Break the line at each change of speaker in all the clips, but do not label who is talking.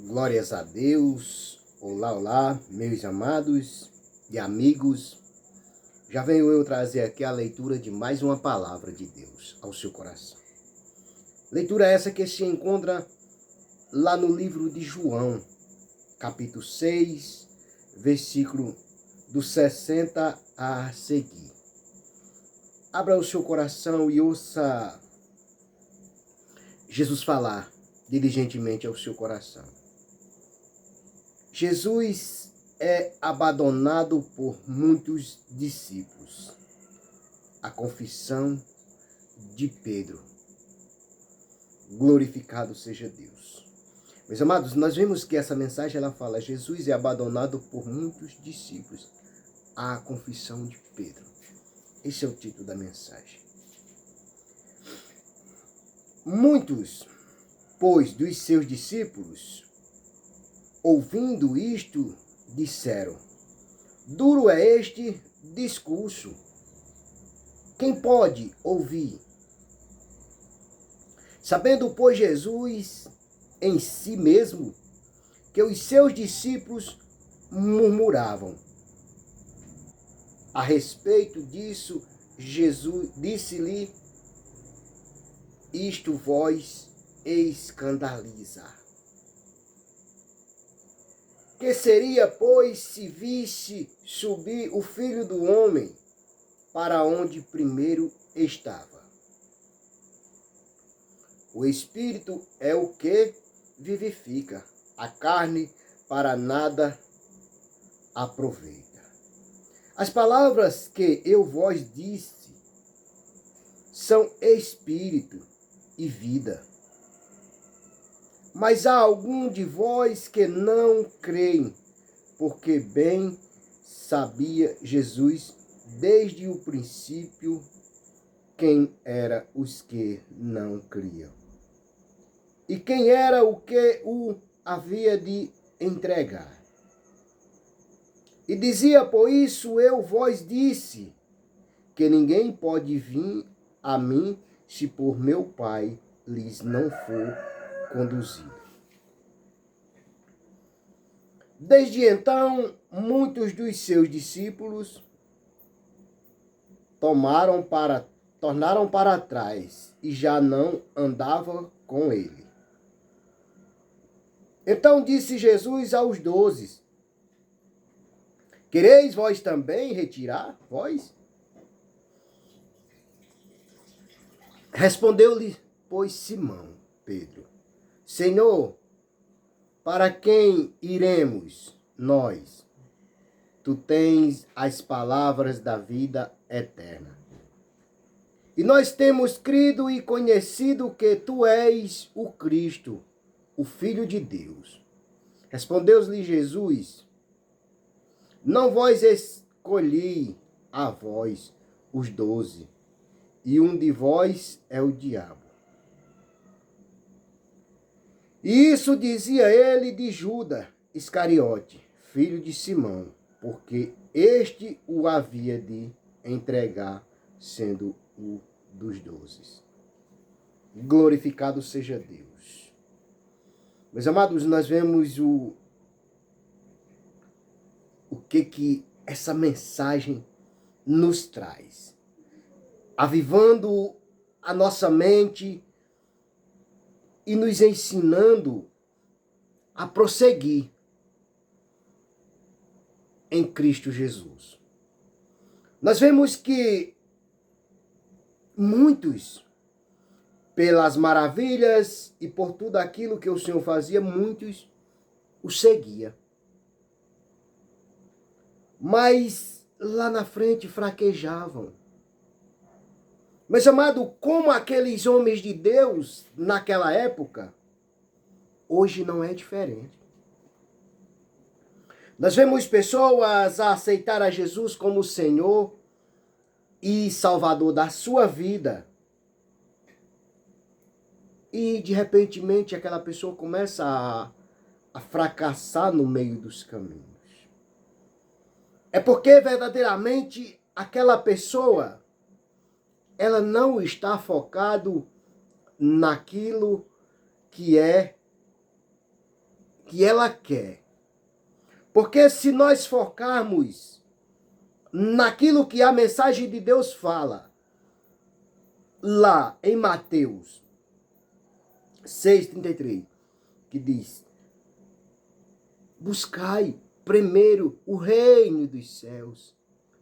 Glórias a Deus. Olá, olá, meus amados e amigos. Já venho eu trazer aqui a leitura de mais uma palavra de Deus ao seu coração. Leitura essa que se encontra lá no livro de João, capítulo 6, versículo do 60 a seguir. Abra o seu coração e ouça Jesus falar diligentemente ao seu coração. Jesus é abandonado por muitos discípulos. A confissão de Pedro. Glorificado seja Deus. Meus amados, nós vemos que essa mensagem ela fala: Jesus é abandonado por muitos discípulos. A confissão de Pedro. Esse é o título da mensagem. Muitos, pois, dos seus discípulos, ouvindo isto, disseram: duro é este discurso. Quem pode ouvir? Sabendo, pois, Jesus em si mesmo que os seus discípulos murmuravam a respeito disso, Jesus disse-lhe: isto vos escandaliza. Que seria, pois, se visse subir o Filho do Homem para onde primeiro estava? O Espírito é o que vivifica, a carne para nada aproveita. As palavras que eu vos disse são espírito e vida. Mas há algum de vós que não creem, porque bem sabia Jesus desde o princípio quem eram os que não criam. E quem era o que o havia de entregar. E dizia: por isso eu vos disse, que ninguém pode vir a mim se por meu Pai lhes não for conduzido. Desde então, muitos dos seus discípulos tornaram para trás e já não andavam com ele. Então disse Jesus aos 12: quereis vós também retirar vós? Respondeu-lhe, pois, Simão Pedro: Senhor, para quem iremos nós? Tu tens as palavras da vida eterna. E nós temos crido e conhecido que tu és o Cristo, o Filho de Deus. Respondeu-lhe Jesus: não vós escolhi a vós os 12, e um de vós é o diabo. E isso dizia ele de Judas Iscariote, filho de Simão, porque este o havia de entregar, sendo o dos 12. Glorificado seja Deus. Meus amados, nós vemos o que essa mensagem nos traz. Avivando a nossa mente e nos ensinando a prosseguir em Cristo Jesus. Nós vemos que muitos, pelas maravilhas e por tudo aquilo que o Senhor fazia, muitos o seguiam. Mas lá na frente fraquejavam. Meus amados, como aqueles homens de Deus naquela época, hoje não é diferente. Nós vemos pessoas a aceitar a Jesus como Senhor e Salvador da sua vida. E de repentemente aquela pessoa começa a fracassar no meio dos caminhos. É porque verdadeiramente aquela pessoa, ela não está focado naquilo que é que ela quer. Porque se nós focarmos naquilo que a mensagem de Deus fala, lá em Mateus 6,33, que diz: buscai primeiro o reino dos céus,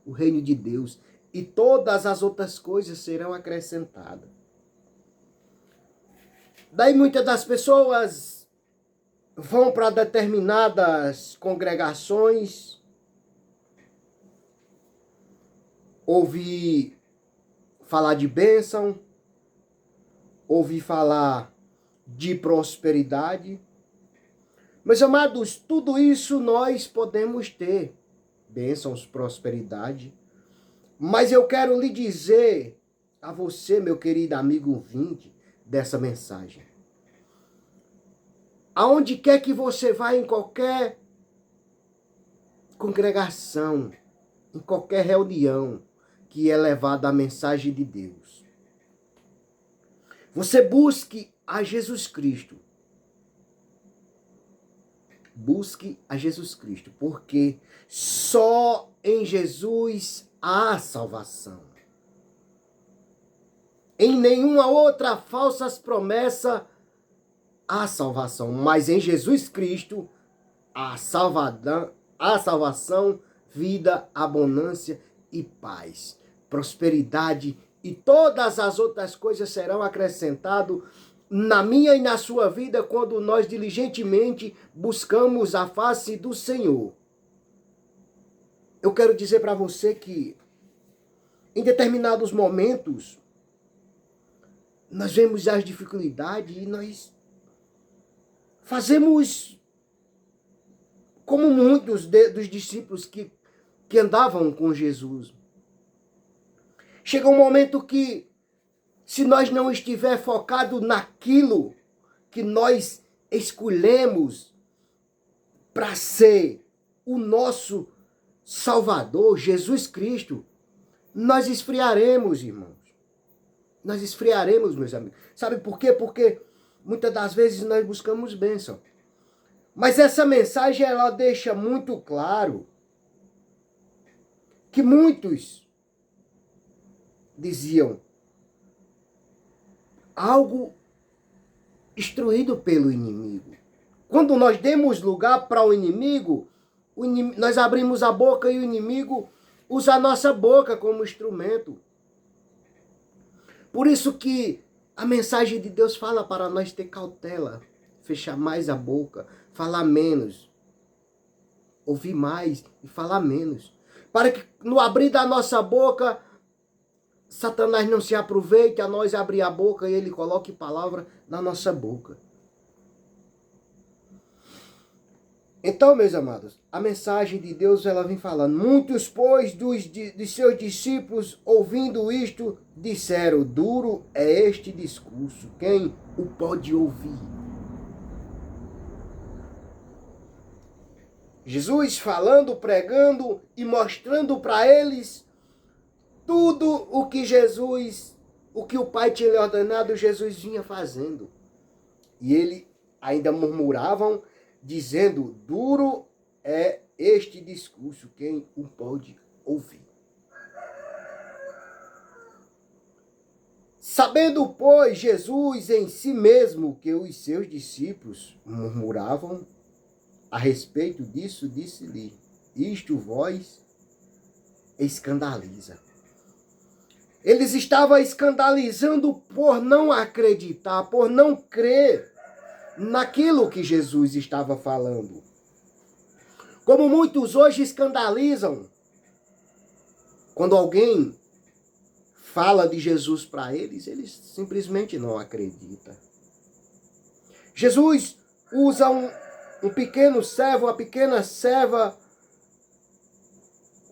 o reino de Deus, e todas as outras coisas serão acrescentadas. Daí muitas das pessoas vão para determinadas congregações, ouvir falar de bênção, ouvir falar de prosperidade. Meus amados, tudo isso nós podemos ter, bênçãos, prosperidade, mas eu quero lhe dizer a você, meu querido amigo ouvinte dessa mensagem, aonde quer que você vá, em qualquer congregação, em qualquer reunião que é levada a mensagem de Deus, você busque a Jesus Cristo. Busque a Jesus Cristo, porque só em Jesus há salvação. Em nenhuma outra falsas promessas há salvação, mas em Jesus Cristo há salvação, vida, abundância e paz, prosperidade, e todas as outras coisas serão acrescentadas na minha e na sua vida quando nós diligentemente buscamos a face do Senhor. Eu quero dizer para você que em determinados momentos nós vemos as dificuldades e nós fazemos como muitos dos discípulos que andavam com Jesus. Chega um momento que, se nós não estiver focado naquilo que nós escolhemos para ser o nosso Salvador, Jesus Cristo, nós esfriaremos, irmãos. Nós esfriaremos, meus amigos. Sabe por quê? Porque muitas das vezes nós buscamos bênção. Mas essa mensagem, ela deixa muito claro que muitos diziam algo instruído pelo inimigo. Quando nós demos lugar para o inimigo, nós abrimos a boca e o inimigo usa a nossa boca como instrumento. Por isso que a mensagem de Deus fala para nós ter cautela, fechar mais a boca, falar menos, ouvir mais e falar menos. Para que no abrir da nossa boca, Satanás não se aproveite a nós abrir a boca e ele coloque palavra na nossa boca. Então, meus amados, a mensagem de Deus, ela vem falando. Muitos, pois, dos seus discípulos, ouvindo isto, disseram: duro é este discurso, quem o pode ouvir? Jesus falando, pregando e mostrando para eles tudo o que o Pai tinha lhe ordenado, Jesus vinha fazendo. E ele ainda murmuravam, dizendo: duro é este discurso, quem o pode ouvir? Sabendo, pois, Jesus em si mesmo que os seus discípulos murmuravam a respeito disso, disse-lhe: isto vós escandaliza. Eles estavam escandalizando por não acreditar, por não crer naquilo que Jesus estava falando. Como muitos hoje escandalizam quando alguém fala de Jesus para eles, eles simplesmente não acreditam. Jesus usa um pequeno servo, uma pequena serva,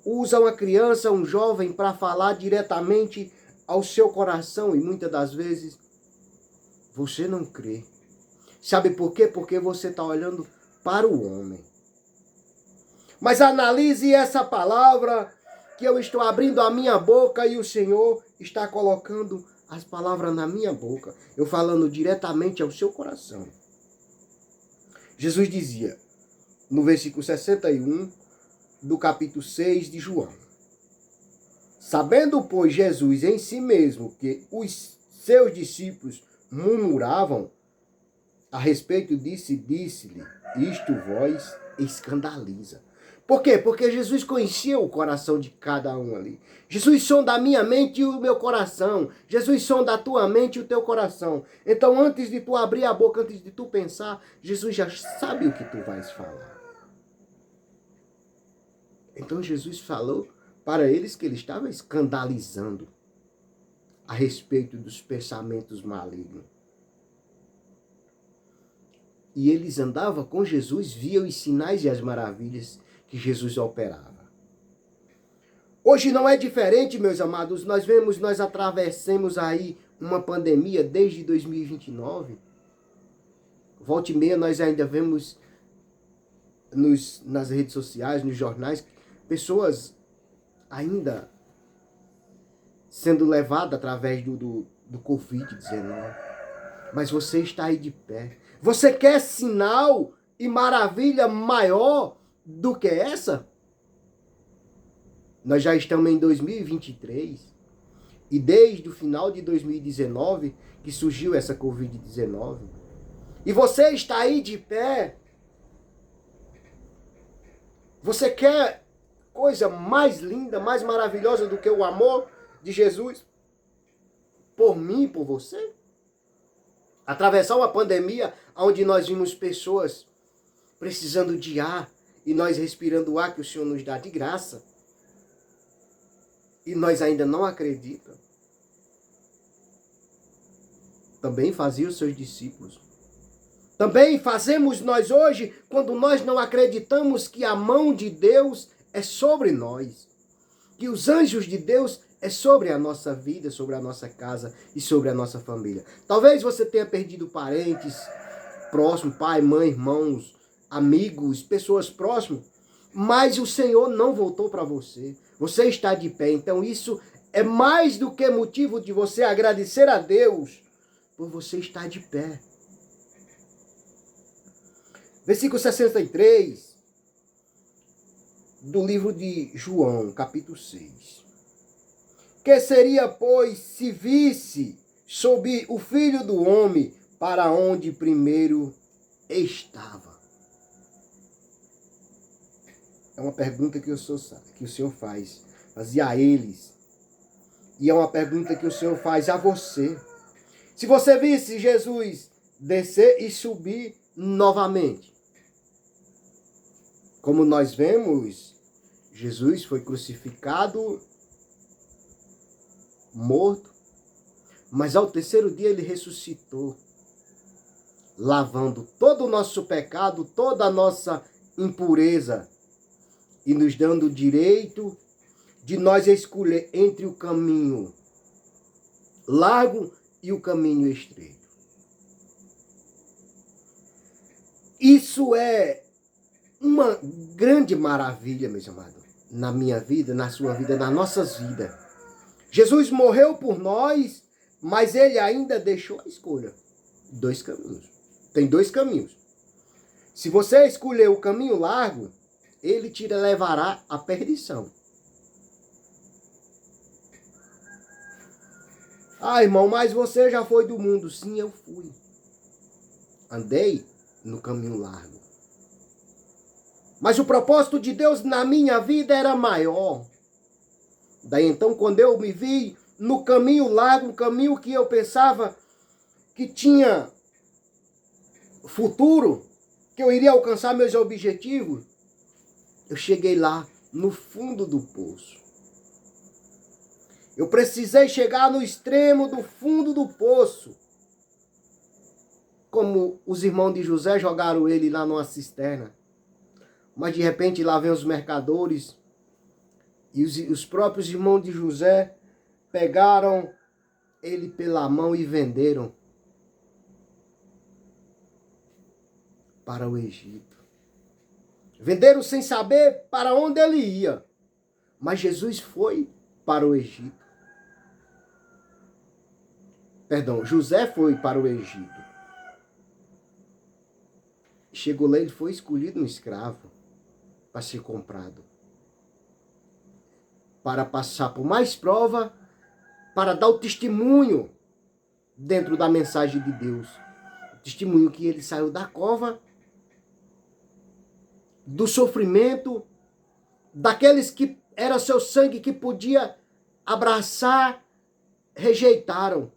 usa uma criança, um jovem, para falar diretamente ao seu coração. E muitas das vezes você não crê. Sabe por quê? Porque você está olhando para o homem. Mas analise essa palavra que eu estou abrindo a minha boca e o Senhor está colocando as palavras na minha boca. Eu falando diretamente ao seu coração. Jesus dizia, no versículo 61 do capítulo 6 de João: sabendo, pois, Jesus em si mesmo que os seus discípulos murmuravam a respeito disso, disse-lhe, isto vós escandaliza. Por quê? Porque Jesus conhecia o coração de cada um ali. Jesus sonda a minha mente e o meu coração. Jesus sonda a tua mente e o teu coração. Então, antes de tu abrir a boca, antes de tu pensar, Jesus já sabe o que tu vais falar. Então, Jesus falou para eles que ele estava escandalizando a respeito dos pensamentos malignos. E eles andavam com Jesus, viam os sinais e as maravilhas que Jesus operava. Hoje não é diferente, meus amados. Nós atravessamos aí uma pandemia desde 2029. Volta e meia nós ainda vemos nas redes sociais, nos jornais, pessoas ainda sendo levadas através do Covid-19. Mas você está aí de pé. Você quer sinal e maravilha maior do que essa? Nós já estamos em 2023 e desde o final de 2019 que surgiu essa Covid-19. E você está aí de pé. Você quer coisa mais linda, mais maravilhosa do que o amor de Jesus por mim e por você? Atravessar uma pandemia onde nós vimos pessoas precisando de ar e nós respirando o ar que o Senhor nos dá de graça. E nós ainda não acreditamos. Também fazia os seus discípulos. Também fazemos nós hoje quando nós não acreditamos que a mão de Deus é sobre nós. Que os anjos de Deus é sobre a nossa vida, sobre a nossa casa e sobre a nossa família. Talvez você tenha perdido parentes próximos, pai, mãe, irmãos, amigos, pessoas próximas, mas o Senhor não voltou para você. Você está de pé, então isso é mais do que motivo de você agradecer a Deus por você estar de pé. Versículo 63 do livro de João, capítulo 6. Que seria, pois, se visse sob o Filho do Homem para onde primeiro estava? É uma pergunta que o Senhor fazia a eles. E é uma pergunta que o Senhor faz a você. Se você visse Jesus descer e subir novamente. Como nós vemos, Jesus foi crucificado, morto, mas ao terceiro dia ele ressuscitou, lavando todo o nosso pecado, toda a nossa impureza e nos dando o direito de nós escolher entre o caminho largo e o caminho estreito. Isso é uma grande maravilha, meus amados, na minha vida, na sua vida, nas nossas vidas. Jesus morreu por nós, mas ele ainda deixou a escolha. 2 caminhos. Tem 2 caminhos. Se você escolher o caminho largo, ele te levará à perdição. Ah, irmão, mas você já foi do mundo. Sim, eu fui. Andei no caminho largo. Mas o propósito de Deus na minha vida era maior. Daí então, quando eu me vi no caminho largo, um caminho que eu pensava que tinha futuro, que eu iria alcançar meus objetivos, eu cheguei lá no fundo do poço. Eu precisei chegar no extremo do fundo do poço. Como os irmãos de José jogaram ele lá numa cisterna. Mas de repente lá vem os mercadores e os próprios irmãos de José pegaram ele pela mão e venderam para o Egito. Venderam sem saber para onde ele ia. Mas Jesus foi para o Egito. Perdão, José foi para o Egito. Chegou lá, ele foi escolhido um escravo para ser comprado. Para passar por mais prova, para dar o testemunho dentro da mensagem de Deus. O testemunho que ele saiu da cova, do sofrimento, daqueles que era seu sangue que podia abraçar, rejeitaram.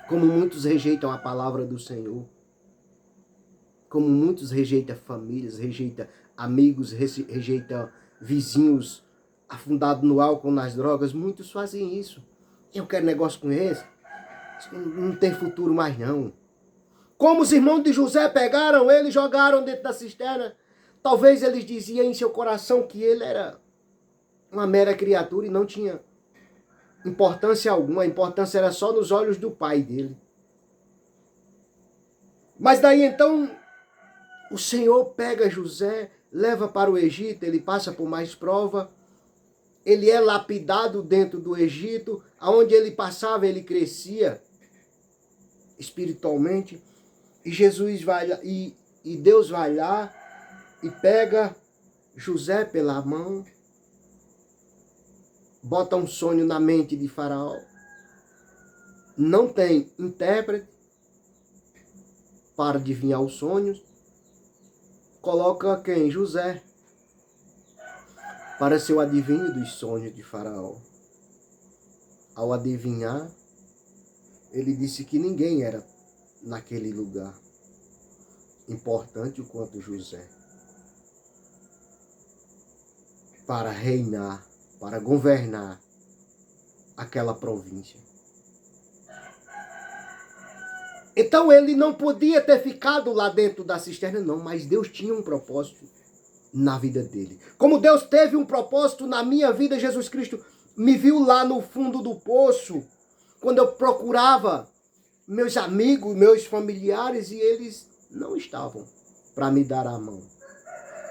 Como muitos rejeitam a palavra do Senhor. Como muitos rejeitam famílias, rejeitam amigos, rejeitam vizinhos afundados no álcool, nas drogas. Muitos fazem isso. Eu quero negócio com esse. Não tem futuro mais não. Como os irmãos de José pegaram ele e jogaram dentro da cisterna. Talvez eles diziam em seu coração que ele era uma mera criatura e não tinha importância alguma. A importância era só nos olhos do pai dele. Mas daí então o Senhor pega José, leva para o Egito, ele passa por mais prova. Ele é lapidado dentro do Egito, aonde ele passava, ele crescia espiritualmente. E Jesus vai lá, e Deus vai lá e pega José pela mão, bota um sonho na mente de Faraó. Não tem intérprete para adivinhar os sonhos. Coloca quem? José, para ser o adivinho dos sonhos de Faraó. Ao adivinhar, ele disse que ninguém era naquele lugar importante o quanto José, para reinar, para governar aquela província. Então ele não podia ter ficado lá dentro da cisterna, não, mas Deus tinha um propósito na vida dele. Como Deus teve um propósito na minha vida, Jesus Cristo me viu lá no fundo do poço, quando eu procurava meus amigos, meus familiares, e eles não estavam para me dar a mão.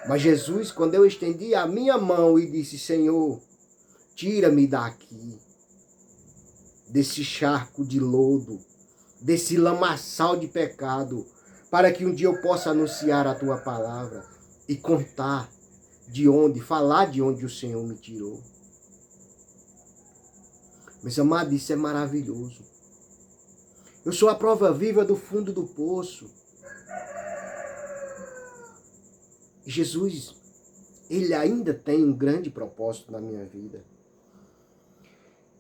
Mas Jesus, quando eu estendi a minha mão e disse, Senhor, tira-me daqui, desse charco de lodo, desse lamaçal de pecado, para que um dia eu possa anunciar a tua palavra e contar de onde, falar de onde o Senhor me tirou. Meus amados, isso é maravilhoso. Eu sou a prova viva do fundo do poço. Jesus, ele ainda tem um grande propósito na minha vida.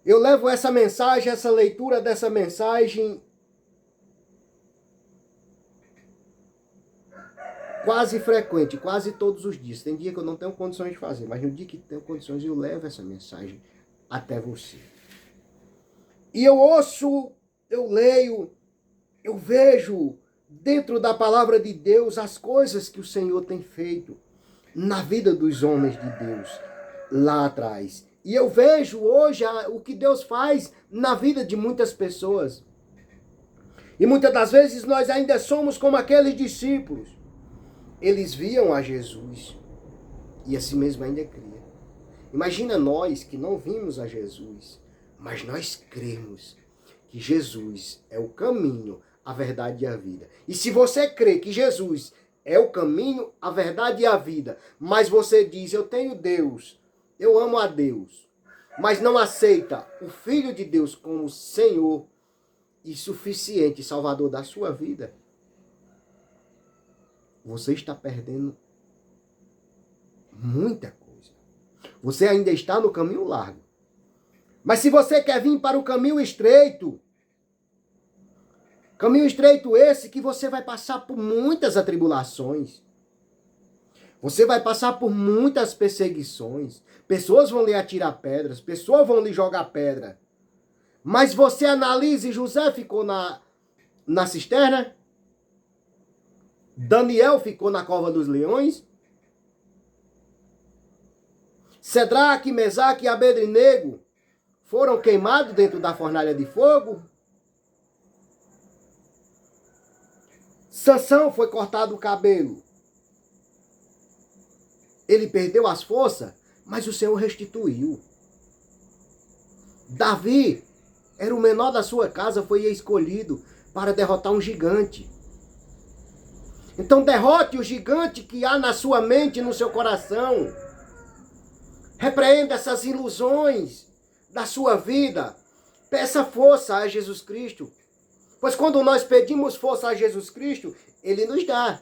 Eu levo essa mensagem, essa leitura dessa mensagem quase frequente, quase todos os dias. Tem dia que eu não tenho condições de fazer, mas no dia que tenho condições eu levo essa mensagem até você. E eu ouço, eu leio, eu vejo dentro da palavra de Deus as coisas que o Senhor tem feito na vida dos homens de Deus lá atrás. E eu vejo hoje o que Deus faz na vida de muitas pessoas. E muitas das vezes nós ainda somos como aqueles discípulos. Eles viam a Jesus e assim mesmo ainda cria. Imagina nós que não vimos a Jesus, mas nós cremos que Jesus é o caminho, a verdade e a vida. E se você crê que Jesus é o caminho, a verdade e a vida, mas você diz, eu tenho Deus, eu amo a Deus, mas não aceita o Filho de Deus como Senhor e suficiente Salvador da sua vida, você está perdendo muita coisa. Você ainda está no caminho largo. Mas se você quer vir para o caminho estreito esse que você vai passar por muitas atribulações. Você vai passar por muitas perseguições. Pessoas vão lhe atirar pedras, pessoas vão lhe jogar pedra. Mas você analise, José ficou na cisterna, Daniel ficou na cova dos leões, Cedraque, Mesaque e Abednego foram queimados dentro da fornalha de fogo. Sansão foi cortado o cabelo. Ele perdeu as forças, mas o Senhor restituiu. Davi era o menor da sua casa, foi escolhido para derrotar um gigante. Então derrote o gigante que há na sua mente e no seu coração. Repreenda essas ilusões da sua vida. Peça força a Jesus Cristo. Pois quando nós pedimos força a Jesus Cristo, Ele nos dá.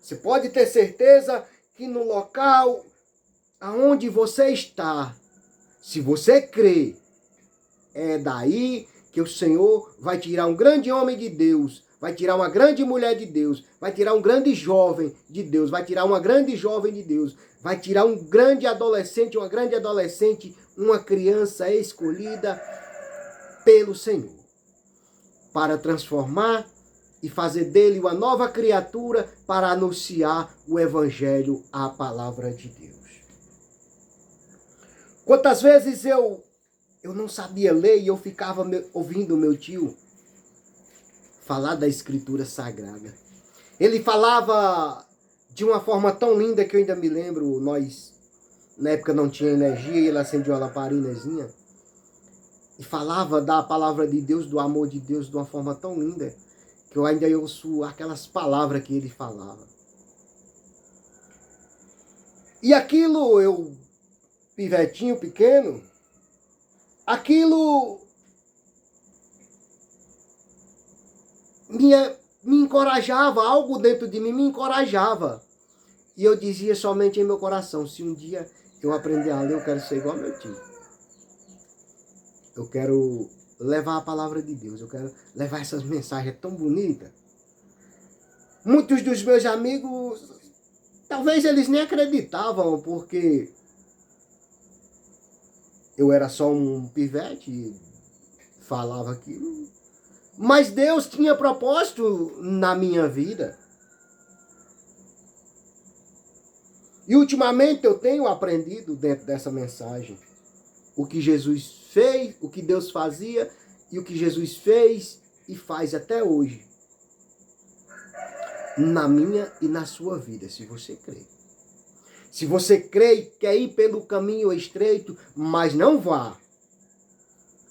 Você pode ter certeza que no local aonde você está, se você crê, é daí que o Senhor vai tirar um grande homem de Deus, vai tirar uma grande mulher de Deus, vai tirar um grande jovem de Deus, vai tirar uma grande jovem de Deus, vai tirar um grande adolescente, uma grande adolescente, uma criança escolhida pelo Senhor, para transformar e fazer dele uma nova criatura para anunciar o Evangelho, a palavra de Deus. Quantas vezes eu não sabia ler e eu ficava ouvindo meu tio falar da Escritura Sagrada. Ele falava de uma forma tão linda que eu ainda me lembro, nós na época não tinha energia e ele acendia uma lamparinazinha e falava da palavra de Deus, do amor de Deus de uma forma tão linda que eu ainda ouço aquelas palavras que ele falava. E aquilo, eu, pivetinho pequeno, aquilo me encorajava, algo dentro de mim me encorajava. E eu dizia somente em meu coração, se um dia eu aprender a ler, eu quero ser igual ao meu tio. Eu quero levar a palavra de Deus, eu quero levar essas mensagens tão bonitas. Muitos dos meus amigos, talvez eles nem acreditavam, porque eu era só um pivete e falava aquilo. Mas Deus tinha propósito na minha vida. E ultimamente eu tenho aprendido dentro dessa mensagem o que Jesus fez, o que Deus fazia e o que Jesus fez e faz até hoje. Na minha e na sua vida, se você crê. Se você crê e quer ir pelo caminho estreito, mas não vá.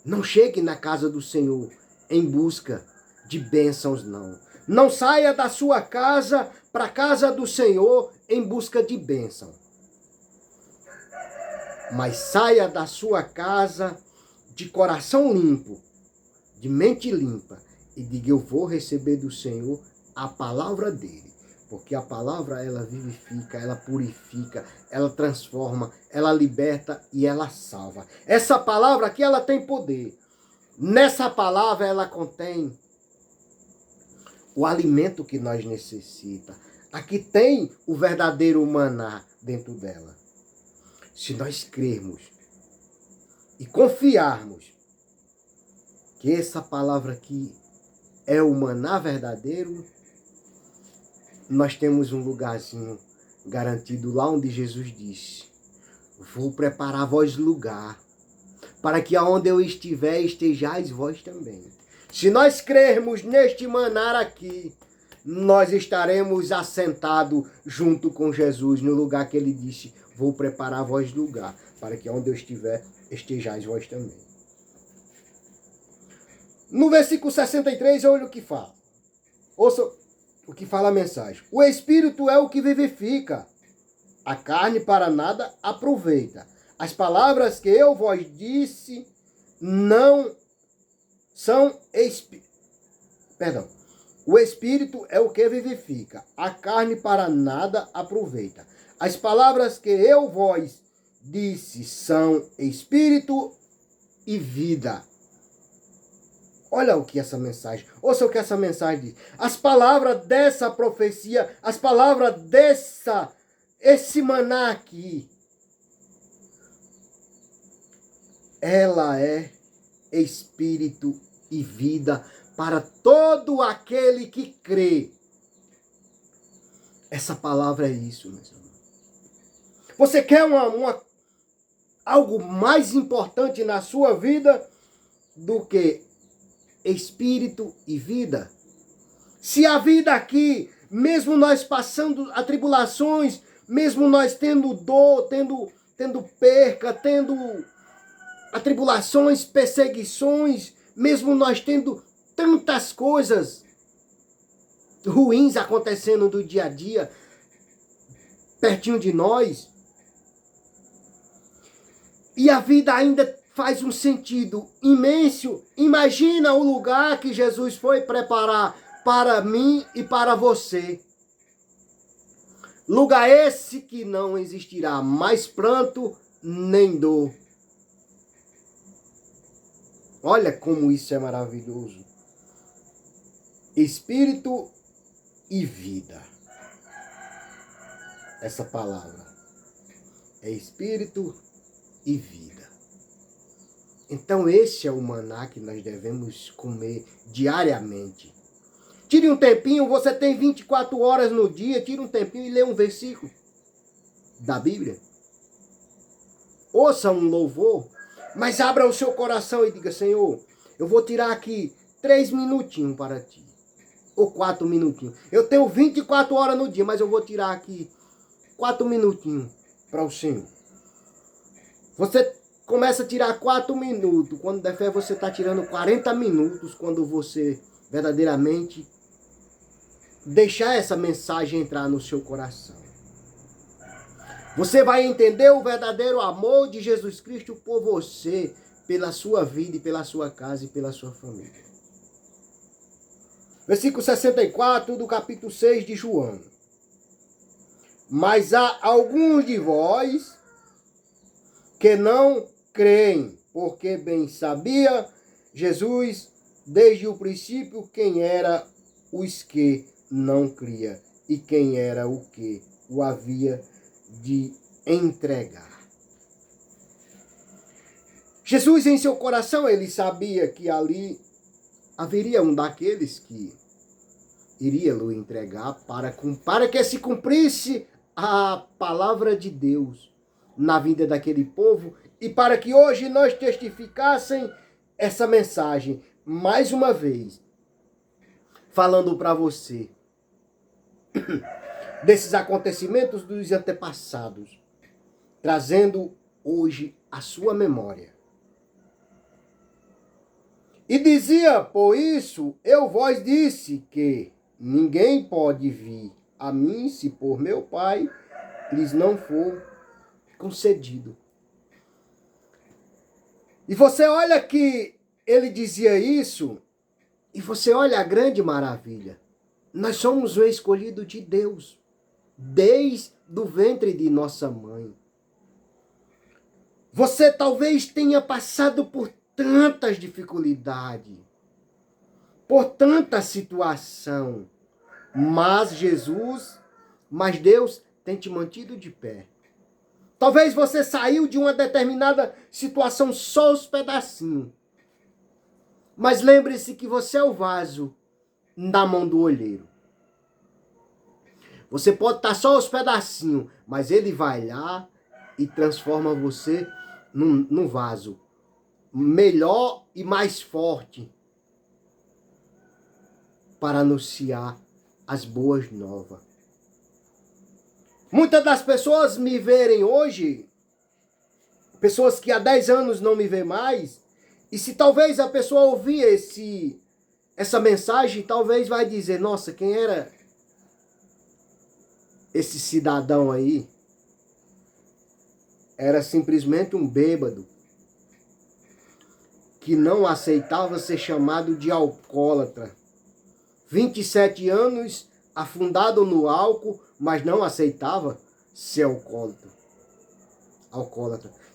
Não chegue na casa do Senhor em busca de bênçãos, não. Não saia da sua casa para a casa do Senhor em busca de bênção. Mas saia da sua casa de coração limpo, de mente limpa, e diga, eu vou receber do Senhor a palavra dele. Porque a palavra, ela vivifica, ela purifica, ela transforma, ela liberta e ela salva. Essa palavra aqui, ela tem poder. Nessa palavra, ela contém o alimento que nós necessitamos. Aqui tem o verdadeiro maná dentro dela. Se nós crermos e confiarmos que essa palavra aqui é o maná verdadeiro, nós temos um lugarzinho garantido lá onde Jesus disse, vou preparar a vós lugar, para que aonde eu estiver, estejais vós também. Se nós crermos neste maná aqui, nós estaremos assentados junto com Jesus, no lugar que ele disse, vou preparar a vós lugar, para que onde eu estiver, estejais vós também. No versículo 63, olha o que fala. Ouça o que fala a mensagem. O Espírito é o que vivifica, a carne para nada aproveita. As palavras que eu vos disse não são perdão. O Espírito é o que vivifica, a carne para nada aproveita. As palavras que eu vos disse são Espírito e vida. Olha o que essa mensagem, ouça o que essa mensagem diz. As palavras dessa profecia, as palavras esse maná aqui, ela é Espírito e vida para todo aquele que crê. Essa palavra é isso, meus irmãos. Você quer algo mais importante na sua vida do que Espírito e vida? Se a vida aqui, mesmo nós passando atribulações, mesmo nós tendo dor, tendo perca, tendo atribulações, perseguições, mesmo nós tendo tantas coisas, ruins acontecendo do dia a dia, pertinho de nós. E a vida ainda faz um sentido imenso. Imagina o lugar que Jesus foi preparar para mim e para você. Lugar esse que não existirá mais pranto nem dor. Olha como isso é maravilhoso. Espírito e vida. Essa palavra é espírito e vida. Então esse é o maná que nós devemos comer diariamente. Tire um tempinho, você tem 24 horas no dia, tire um tempinho e lê um versículo da Bíblia. Ouça um louvor, mas abra o seu coração e diga: Senhor, eu vou tirar aqui 3 minutinhos para ti. Ou 4 minutinhos. Eu tenho 24 horas no dia, mas eu vou tirar aqui 4 minutinhos para o Senhor. Você começa a tirar 4 minutos. Quando der fé, você está tirando 40 minutos. Quando você verdadeiramente deixar essa mensagem entrar no seu coração. Você vai entender o verdadeiro amor de Jesus Cristo por você, pela sua vida e pela sua casa e pela sua família. Versículo 64 do capítulo 6 de João. Mas há alguns de vós que não creem, porque bem sabia Jesus desde o princípio quem era os que não cria e quem era o que o havia de entregar. Jesus em seu coração, ele sabia que ali haveria um daqueles que iria o entregar para que se cumprisse a palavra de Deus na vida daquele povo e para que hoje nós testificassem essa mensagem mais uma vez, falando para você desses acontecimentos dos antepassados, trazendo hoje a sua memória. E dizia, por isso, eu vos disse que ninguém pode vir a mim se por meu Pai lhes não for concedido. E você olha que ele dizia isso, e você olha a grande maravilha. Nós somos o escolhido de Deus, desde o ventre de nossa mãe. Você talvez tenha passado por tantas dificuldades, por tanta situação, mas Deus tem te mantido de pé. Talvez você saiu de uma determinada situação só os pedacinhos. Mas lembre-se que você é o vaso na mão do olheiro. Você pode estar só os pedacinhos, mas ele vai lá e transforma você num vaso melhor e mais forte para anunciar as boas novas. Muitas das pessoas me verem hoje, pessoas que há 10 anos não me vê mais, e se talvez a pessoa ouvir essa mensagem, talvez vai dizer, nossa, quem era esse cidadão aí? Era simplesmente um bêbado que não aceitava ser chamado de alcoólatra. 27 anos afundado no álcool, mas não aceitava ser alcoólatra.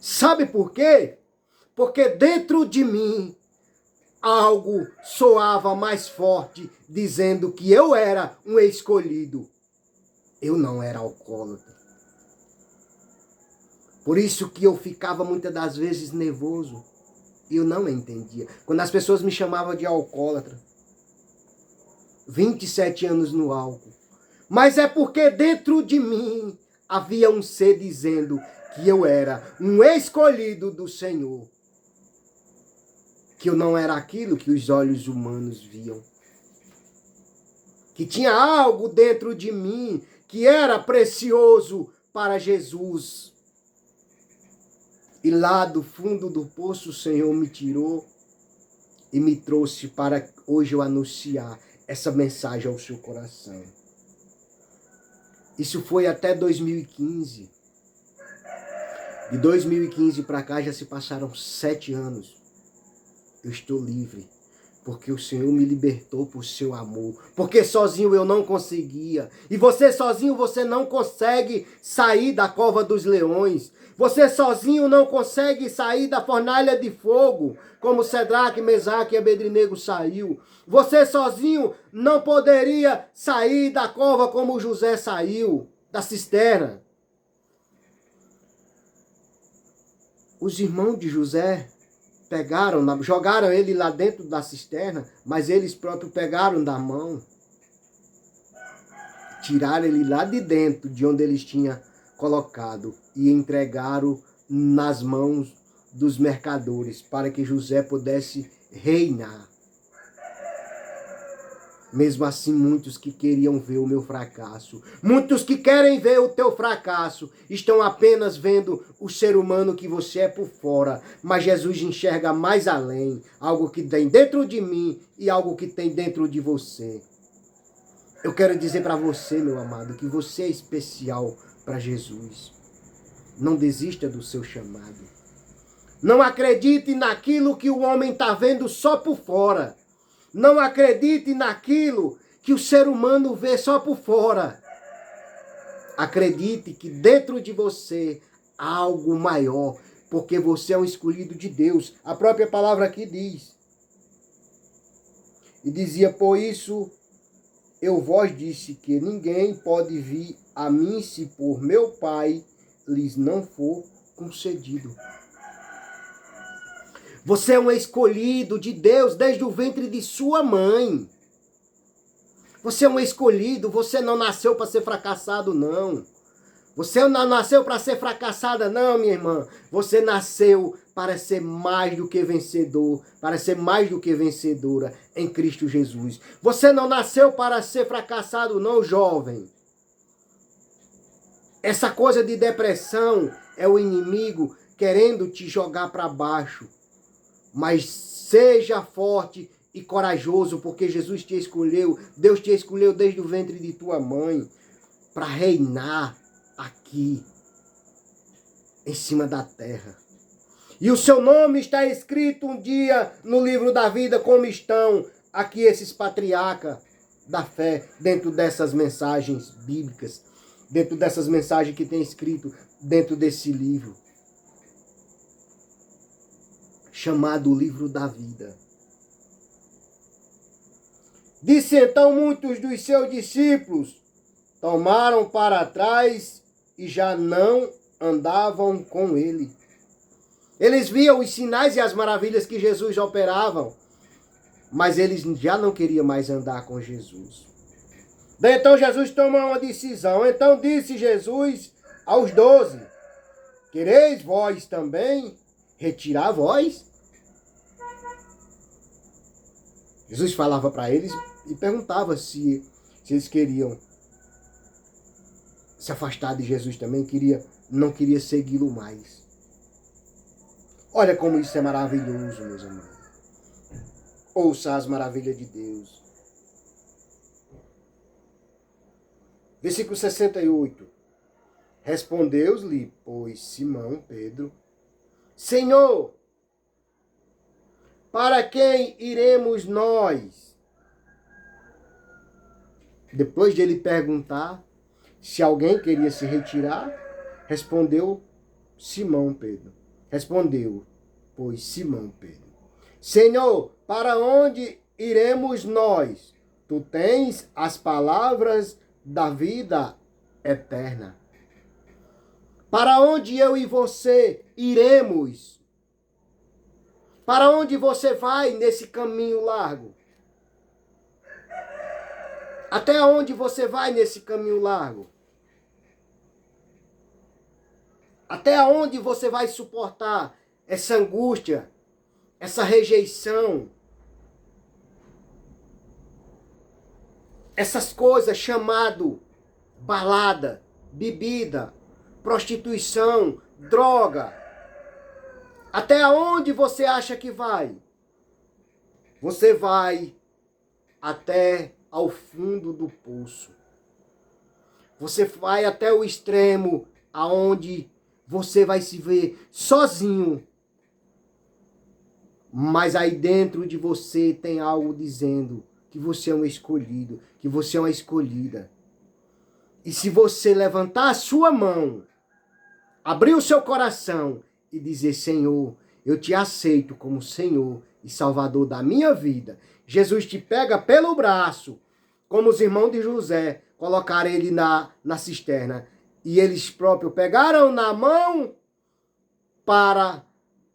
Sabe por quê? Porque dentro de mim algo soava mais forte, dizendo que eu era um escolhido. Eu não era alcoólatra. Por isso que eu ficava muitas das vezes nervoso. E eu não entendia. Quando as pessoas me chamavam de alcoólatra. 27 anos no álcool. Mas é porque dentro de mim havia um ser dizendo que eu era um escolhido do Senhor. Que eu não era aquilo que os olhos humanos viam. Que tinha algo dentro de mim que era precioso para Jesus. E lá do fundo do poço o Senhor me tirou e me trouxe para hoje eu anunciar essa mensagem ao seu coração. Isso foi até 2015. De 2015 para cá já se passaram 7 anos. Eu estou livre, porque o Senhor me libertou por seu amor. Porque sozinho eu não conseguia. E você sozinho, você não consegue sair da cova dos leões. Você sozinho não consegue sair da fornalha de fogo, como Cedraque, Mesaque e Abednego saiu. Você sozinho não poderia sair da cova como José saiu, da cisterna. Os irmãos de José jogaram ele lá dentro da cisterna, mas eles próprios pegaram da mão, tiraram ele lá de dentro, de onde eles tinham colocado, e entregaram nas mãos dos mercadores, para que José pudesse reinar. Mesmo assim, muitos que queriam ver o meu fracasso, muitos que querem ver o teu fracasso, estão apenas vendo o ser humano que você é por fora. Mas Jesus enxerga mais além, algo que tem dentro de mim e algo que tem dentro de você. Eu quero dizer para você, meu amado, que você é especial para Jesus. Não desista do seu chamado. Não acredite naquilo que o homem está vendo só por fora. Não acredite naquilo que o ser humano vê só por fora. Acredite que dentro de você há algo maior, porque você é um escolhido de Deus. A própria palavra aqui diz. E dizia, por isso eu vos disse que ninguém pode vir a mim se por meu Pai lhes não for concedido. Você é um escolhido de Deus desde o ventre de sua mãe. Você é um escolhido, você não nasceu para ser fracassado, não. Você não nasceu para ser fracassada, não, minha irmã. Você nasceu para ser mais do que vencedor, para ser mais do que vencedora em Cristo Jesus. Você não nasceu para ser fracassado, não, jovem. Essa coisa de depressão é o inimigo querendo te jogar para baixo. Mas seja forte e corajoso, porque Jesus te escolheu, Deus te escolheu desde o ventre de tua mãe para reinar aqui, em cima da terra. E o seu nome está escrito um dia no livro da vida, como estão aqui esses patriarcas da fé, dentro dessas mensagens bíblicas, dentro dessas mensagens que tem escrito dentro desse livro, chamado o livro da vida. Disse então muitos dos seus discípulos, tomaram para trás e já não andavam com ele. Eles viam os sinais e as maravilhas que Jesus operava, mas eles já não queriam mais andar com Jesus. Daí então Jesus toma uma decisão. Então disse Jesus aos 12, quereis vós também retirar vós? Jesus falava para eles e perguntava se eles queriam se afastar de Jesus também, não queria segui-lo mais. Olha como isso é maravilhoso, meus amados. Ouça as maravilhas de Deus. Versículo 68. Respondeu-lhe, pois, Simão, Pedro, Senhor, para quem iremos nós? Depois de ele perguntar se alguém queria se retirar, respondeu Simão Pedro. Respondeu, pois, Simão Pedro, Senhor, para onde iremos nós? Tu tens as palavras da vida eterna. Para onde eu e você iremos? Para onde você vai nesse caminho largo? Até onde você vai nesse caminho largo? Até onde você vai suportar essa angústia, essa rejeição, essas coisas chamado balada, bebida, prostituição, droga? Até onde você acha que vai? Você vai até ao fundo do poço. Você vai até o extremo aonde você vai se ver sozinho. Mas aí dentro de você tem algo dizendo que você é um escolhido, que você é uma escolhida. E se você levantar a sua mão, abrir o seu coração e dizer: Senhor, eu te aceito como Senhor e Salvador da minha vida. Jesus te pega pelo braço, como os irmãos de José colocaram ele na cisterna. E eles próprios pegaram na mão para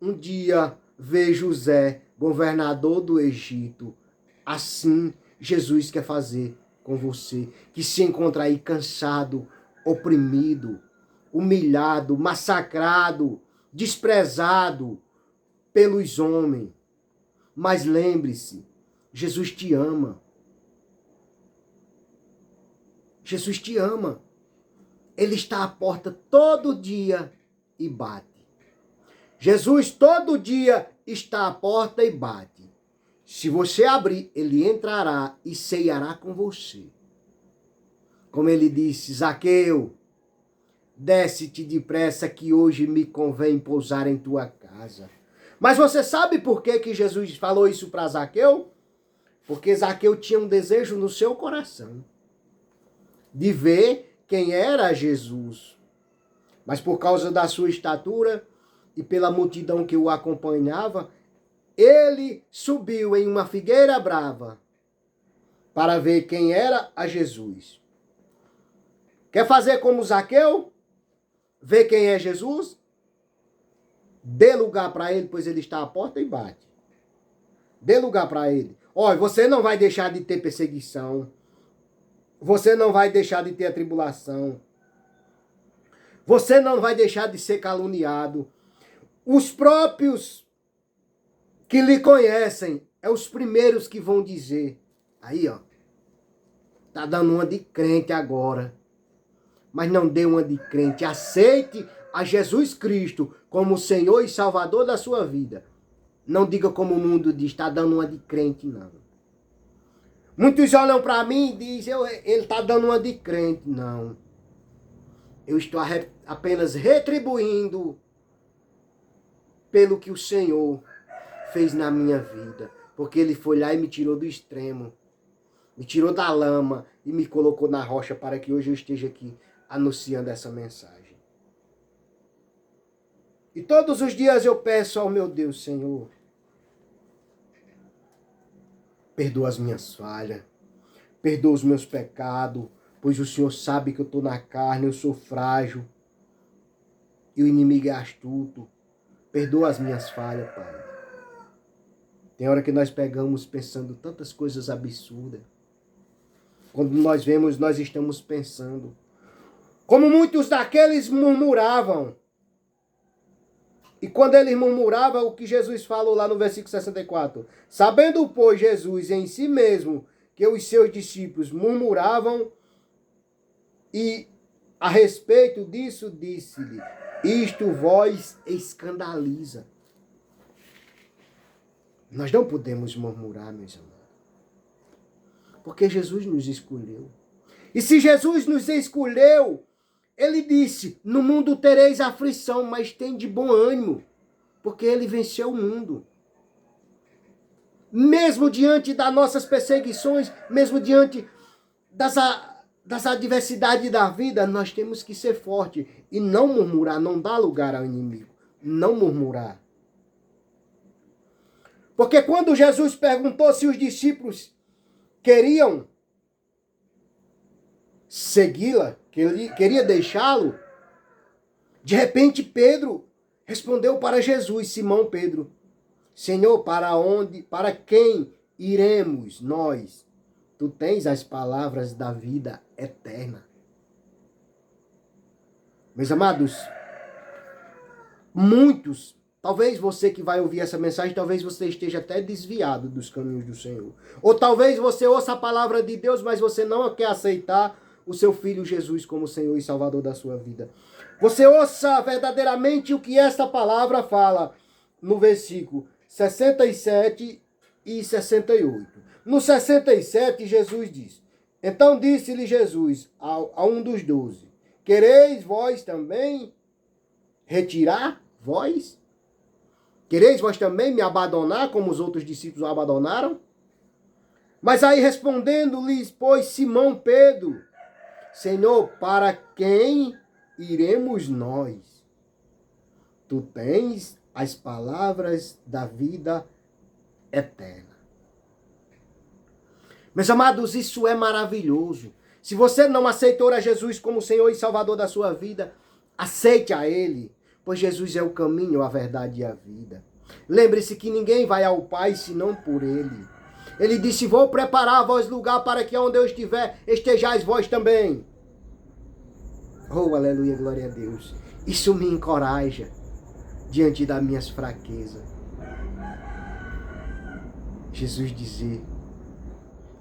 um dia ver José, governador do Egito. Assim Jesus quer fazer com você, que se encontra aí cansado, oprimido, humilhado, massacrado, desprezado pelos homens. Mas lembre-se, Jesus te ama. Jesus te ama. Ele está à porta todo dia e bate. Jesus todo dia está à porta e bate. Se você abrir, ele entrará e ceiará com você. Como ele disse: Zaqueu, desce-te depressa que hoje me convém pousar em tua casa. Mas você sabe por que Jesus falou isso para Zaqueu? Porque Zaqueu tinha um desejo no seu coração de ver quem era Jesus. Mas por causa da sua estatura e pela multidão que o acompanhava, ele subiu em uma figueira brava para ver quem era a Jesus. Quer fazer como Zaqueu? Ver quem é Jesus? Dê lugar para ele, pois ele está à porta e bate. Dê lugar para ele. Olha, você não vai deixar de ter perseguição. Você não vai deixar de ter atribulação. Você não vai deixar de ser caluniado. Os próprios que lhe conhecem é os primeiros que vão dizer: aí, ó, tá dando uma de crente agora. Mas não dê uma de crente. Aceite a Jesus Cristo como Senhor e Salvador da sua vida. Não diga como o mundo diz: está dando uma de crente, não. Muitos olham para mim e dizem: ele está dando uma de crente. Não. Eu estou apenas retribuindo pelo que o Senhor fez na minha vida. Porque ele foi lá e me tirou do extremo. Me tirou da lama e me colocou na rocha para que hoje eu esteja aqui anunciando essa mensagem. E todos os dias eu peço ao meu Deus: Senhor, perdoa as minhas falhas, perdoa os meus pecados, pois o Senhor sabe que eu estou na carne, eu sou frágil e o inimigo é astuto. Perdoa as minhas falhas, Pai. Tem hora que nós pegamos pensando tantas coisas absurdas. Quando nós vemos, nós estamos pensando. Como muitos daqueles murmuravam. E quando eles murmuravam, o que Jesus falou lá no versículo 64? Sabendo, pois, Jesus em si mesmo que os seus discípulos murmuravam, e a respeito disso disse-lhe: isto vós escandaliza. Nós não podemos murmurar, meus amados. Porque Jesus nos escolheu. E se Jesus nos escolheu, ele disse: no mundo tereis aflição, mas tem de bom ânimo, porque ele venceu o mundo. Mesmo diante das nossas perseguições, mesmo diante das adversidades da vida, nós temos que ser fortes e não murmurar, não dar lugar ao inimigo. Não murmurar. Porque quando Jesus perguntou se os discípulos queriam segui-la, queria deixá-lo, de repente Pedro respondeu para Jesus, Simão Pedro: Senhor, para quem iremos nós? Tu tens as palavras da vida eterna. Meus amados, muitos, talvez você que vai ouvir essa mensagem, talvez você esteja até desviado dos caminhos do Senhor. Ou talvez você ouça a palavra de Deus, mas você não quer aceitar o seu Filho Jesus como Senhor e Salvador da sua vida. Você ouça verdadeiramente o que esta palavra fala no versículo 67 e 68. No 67, Jesus diz: Então disse-lhe Jesus a um dos 12: Quereis vós também retirar vós? Quereis vós também me abandonar, como os outros discípulos o abandonaram? Mas aí respondendo-lhes, pois Simão Pedro: Senhor, para quem iremos nós? Tu tens as palavras da vida eterna. Meus amados, isso é maravilhoso. Se você não aceitou a Jesus como Senhor e Salvador da sua vida, aceite a Ele, pois Jesus é o caminho, a verdade e a vida. Lembre-se que ninguém vai ao Pai senão por Ele. Ele disse: Vou preparar a vós lugar para que onde eu estiver, estejais vós também. Oh, aleluia, glória a Deus. Isso me encoraja diante das minhas fraquezas. Jesus dizer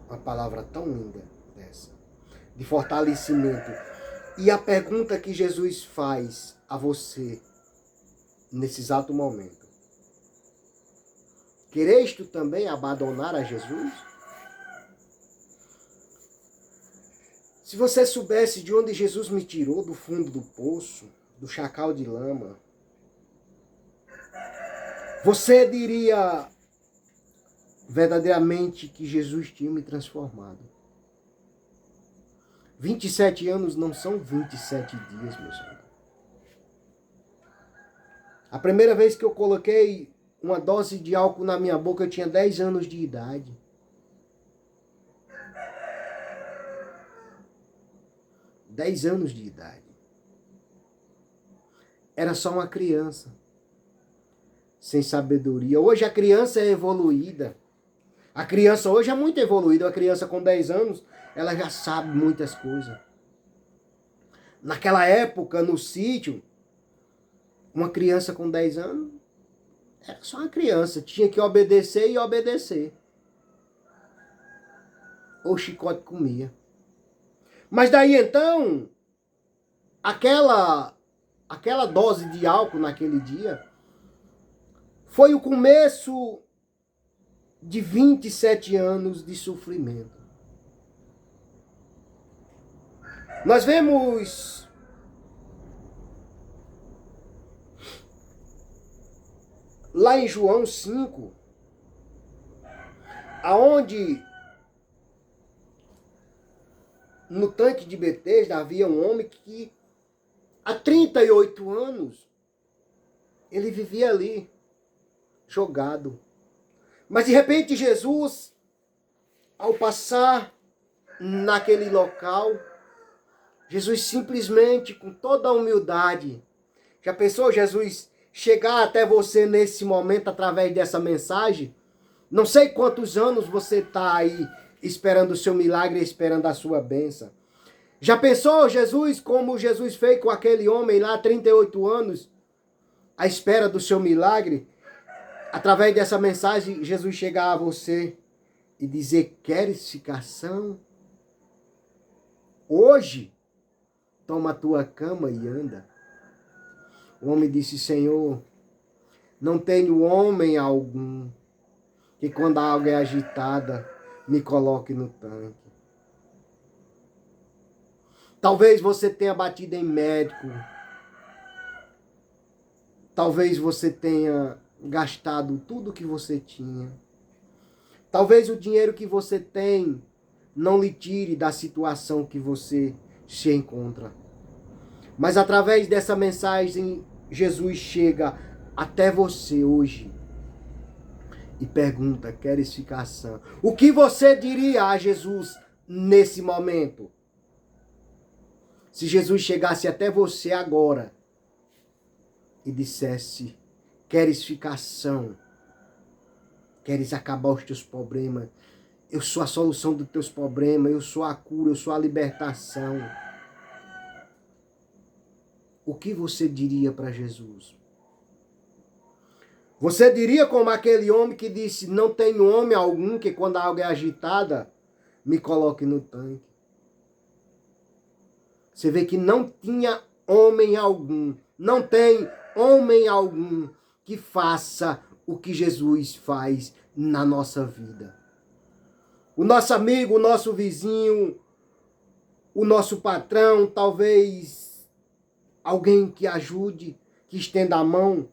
uma palavra tão linda dessa, de fortalecimento. E a pergunta que Jesus faz a você nesse exato momento: quereis tu também abandonar a Jesus? Se você soubesse de onde Jesus me tirou, do fundo do poço, do chacal de lama, você diria verdadeiramente que Jesus tinha me transformado. 27 anos não são 27 dias, meus amigos. A primeira vez que eu coloquei uma dose de álcool na minha boca, eu tinha 10 anos de idade. Dez anos de idade. Era só uma criança, sem sabedoria. Hoje a criança é evoluída. A criança hoje é muito evoluída. A criança com 10 anos, ela já sabe muitas coisas. Naquela época, no sítio, uma criança com 10 anos era só uma criança. Tinha que obedecer e obedecer. Ou chicote comia. Mas daí então, aquela dose de álcool naquele dia foi o começo de 27 anos de sofrimento. Nós vemos lá em João 5, aonde no tanque de Betesda havia um homem que há 38 anos ele vivia ali, jogado. Mas de repente Jesus, ao passar naquele local, Jesus simplesmente, com toda a humildade, já pensou Jesus chegar até você nesse momento através dessa mensagem? Não sei quantos anos você está aí esperando o seu milagre, esperando a sua bênção. Já pensou Jesus, como Jesus fez com aquele homem lá, 38 anos, à espera do seu milagre? Através dessa mensagem, Jesus chegar a você e dizer: queres ficar são? Hoje, toma a tua cama e anda. O homem disse: Senhor, não tenho homem algum que quando a água é agitada, me coloque no tanque. Talvez você tenha batido em médico. Talvez você tenha gastado tudo que você tinha. Talvez o dinheiro que você tem não lhe tire da situação que você se encontra. Mas através dessa mensagem, Jesus chega até você hoje e pergunta: queres ficar sã? O que você diria a Jesus nesse momento? Se Jesus chegasse até você agora e dissesse: queres ficar são? Queres acabar os teus problemas? Eu sou a solução dos teus problemas, eu sou a cura, eu sou a libertação. O que você diria para Jesus? Você diria como aquele homem que disse: não tenho homem algum que quando a água é agitada, me coloque no tanque. Você vê que não tinha homem algum, não tem homem algum que faça o que Jesus faz na nossa vida. O nosso amigo, o nosso vizinho, o nosso patrão, talvez alguém que ajude, que estenda a mão,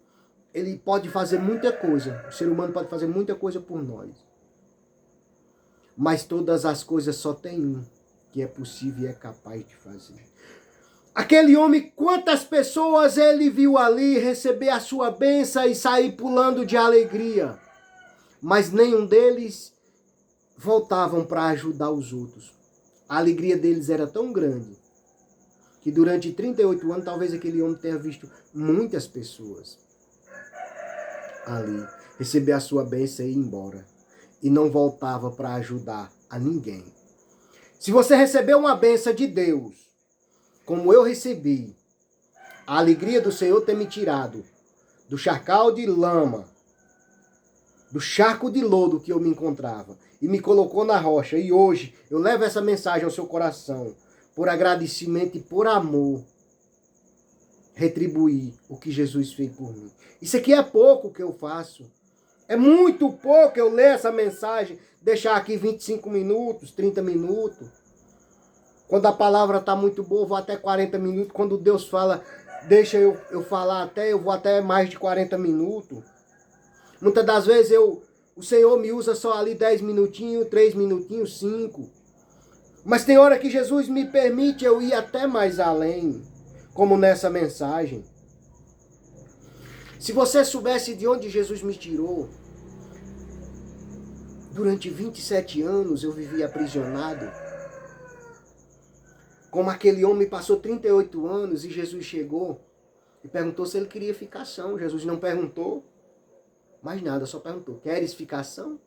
ele pode fazer muita coisa. O ser humano pode fazer muita coisa por nós. Mas todas as coisas só tem um que é possível e é capaz de fazer. Aquele homem, quantas pessoas ele viu ali receber a sua bênção e sair pulando de alegria. Mas nenhum deles voltavam para ajudar os outros. A alegria deles era tão grande que durante 38 anos talvez aquele homem tenha visto muitas pessoas ali receber a sua bênção e ir embora. E não voltava para ajudar a ninguém. Se você recebeu uma bênção de Deus, como eu recebi, a alegria do Senhor ter me tirado do charcal de lama, do charco de lodo que eu me encontrava, e me colocou na rocha, e hoje eu levo essa mensagem ao seu coração, por agradecimento e por amor, retribuir o que Jesus fez por mim. Isso aqui é pouco que eu faço. É muito pouco eu ler essa mensagem, deixar aqui 25 minutos, 30 minutos. Quando a palavra está muito boa, eu vou até 40 minutos. Quando Deus fala, deixa eu falar até, eu vou até mais de 40 minutos. Muitas das vezes o Senhor me usa só ali 10 minutinhos, 3 minutinhos, 5. Mas tem hora que Jesus me permite eu ir até mais além, como nessa mensagem. Se você soubesse de onde Jesus me tirou, durante 27 anos eu vivi aprisionado. Como aquele homem passou 38 anos e Jesus chegou e perguntou se ele queria ficação. Jesus não perguntou mais nada, só perguntou, queres ficação?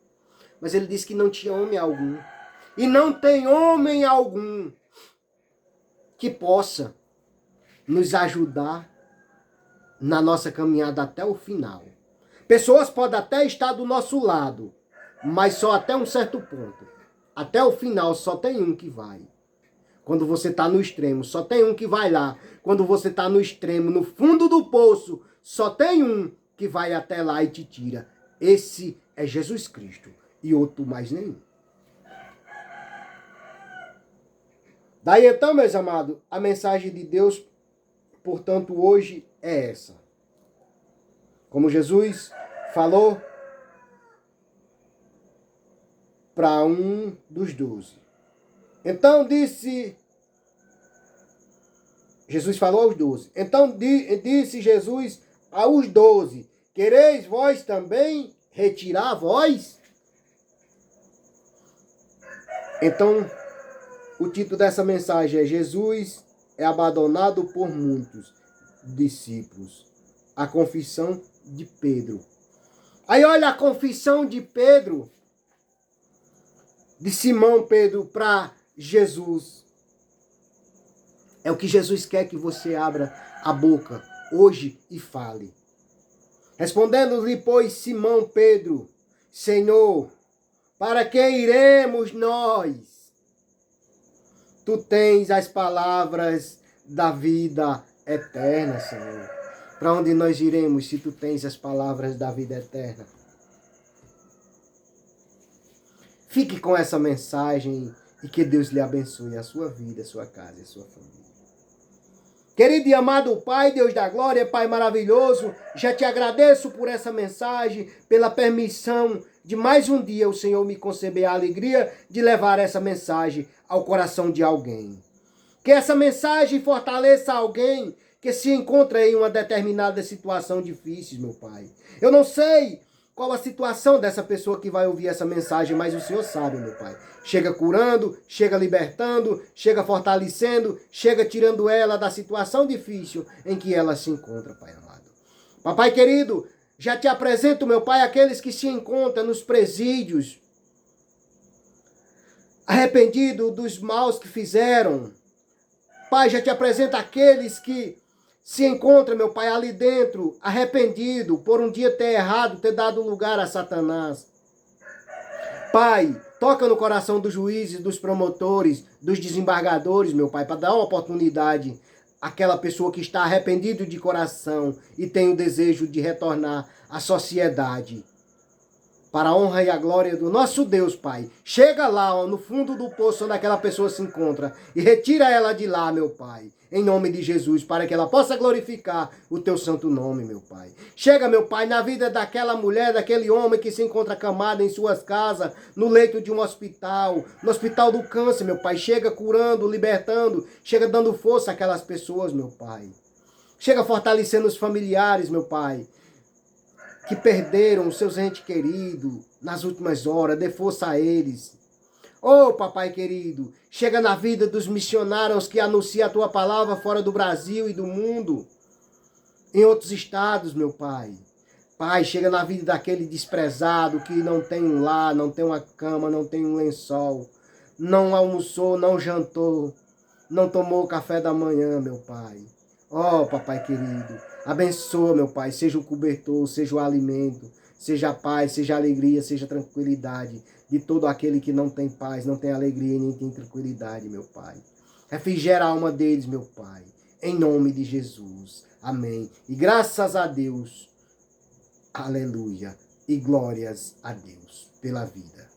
Mas ele disse que não tinha homem algum. E não tem homem algum que possa nos ajudar na nossa caminhada até o final. Pessoas podem até estar do nosso lado, mas só até um certo ponto. Até o final só tem um que vai. Quando você está no extremo, só tem um que vai lá. Quando você está no extremo, no fundo do poço, só tem um que vai até lá e te tira. Esse é Jesus Cristo e outro mais nenhum. Daí então, meus amados, a mensagem de Deus, portanto, hoje é essa. Como Jesus falou para um dos 12. Então disse, Jesus falou aos 12. Então disse Jesus aos 12, quereis vós também retirar vós? Então, o título dessa mensagem é Jesus é abandonado por muitos discípulos. A confissão de Pedro. Aí olha a confissão de Pedro, de Simão Pedro para Jesus. É o que Jesus quer que você abra a boca hoje e fale. Respondendo-lhe, pois, Simão Pedro, Senhor, para que iremos nós? Tu tens as palavras da vida eterna, Senhor. Para onde nós iremos se tu tens as palavras da vida eterna? Fique com essa mensagem e que Deus lhe abençoe a sua vida, a sua casa e a sua família. Querido e amado Pai, Deus da glória, Pai maravilhoso, já te agradeço por essa mensagem, pela permissão de mais um dia o Senhor me conceder a alegria de levar essa mensagem ao coração de alguém. Que essa mensagem fortaleça alguém que se encontra em uma determinada situação difícil, meu Pai. Eu não sei qual a situação dessa pessoa que vai ouvir essa mensagem, mas o Senhor sabe, meu Pai. Chega curando, chega libertando, chega fortalecendo, chega tirando ela da situação difícil em que ela se encontra, Pai amado. Papai querido, já te apresento, meu Pai, aqueles que se encontram nos presídios, arrependidos dos maus que fizeram. Pai, já te apresento aqueles que se encontram, meu Pai, ali dentro, arrependido por um dia ter errado, ter dado lugar a Satanás. Pai, toca no coração dos juízes, dos promotores, dos desembargadores, meu Pai, para dar uma oportunidade àquela pessoa que está arrependido de coração e tem o desejo de retornar à sociedade. para a honra e a glória do nosso Deus, Pai. Chega lá, ó, no fundo do poço onde aquela pessoa se encontra e retira ela de lá, meu Pai. Em nome de Jesus, para que ela possa glorificar o teu santo nome, meu Pai. Chega, meu Pai, na vida daquela mulher, daquele homem que se encontra acamado em suas casas, no leito de um hospital, no hospital do câncer, meu Pai. Chega curando, libertando, chega dando força àquelas pessoas, meu Pai. Chega fortalecendo os familiares, meu Pai, que perderam os seus entes queridos nas últimas horas. Dê força a eles. Oh, papai querido, chega na vida dos missionários que anunciam a tua palavra fora do Brasil e do mundo, em outros estados, meu Pai. Pai, chega na vida daquele desprezado que não tem um lar, não tem uma cama, não tem um lençol, não almoçou, não jantou, não tomou café da manhã, meu Pai. Oh, papai querido, abençoa, meu Pai, seja o cobertor, seja o alimento, seja a paz, seja a alegria, seja a tranquilidade de todo aquele que não tem paz, não tem alegria e nem tem tranquilidade, meu Pai. Refrigera a alma deles, meu Pai, em nome de Jesus. Amém. E graças a Deus, aleluia, e glórias a Deus pela vida.